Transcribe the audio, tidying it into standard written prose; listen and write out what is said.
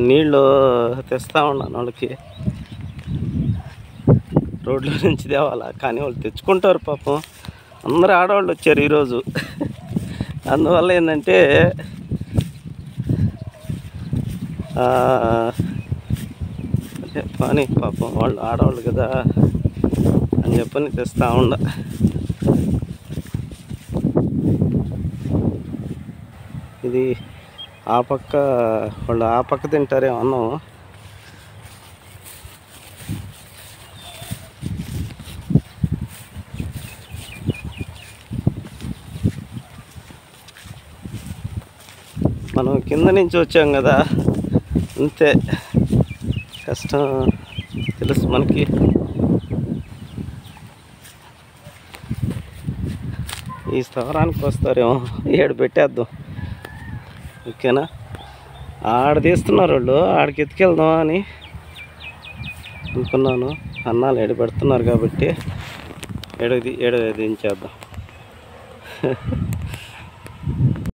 నీళ్ళు తెస్తా ఉన్నాను వాళ్ళకి. రోడ్ల నుంచి తేవాలా, కానీ వాళ్ళు తెచ్చుకుంటారు పాపం. అందరూ ఆడవాళ్ళు వచ్చారు ఈరోజు. అందువల్ల ఏంటంటే పని పాపం వాళ్ళు ఆడవాళ్ళు కదా అని చెప్పని తెస్తా ఉండ. ఇది ఆ పక్క వాళ్ళు ఆ పక్క తింటారేమో అన్నం. మనం కింద నుంచి వచ్చాం కదా, అంతే కష్టం తెలుసు మనకి. ఈ స్థావరానికి వస్తారేమో, ఏడు పెట్టేద్దాం. ఓకేనా, ఆడ తీస్తున్నారు వాళ్ళు, ఆడికి ఎత్తుకెళ్దాం అని అనుకున్నాను. అన్నాలు ఏడు పెడుతున్నారు కాబట్టి ఏడు దించేద్దాం.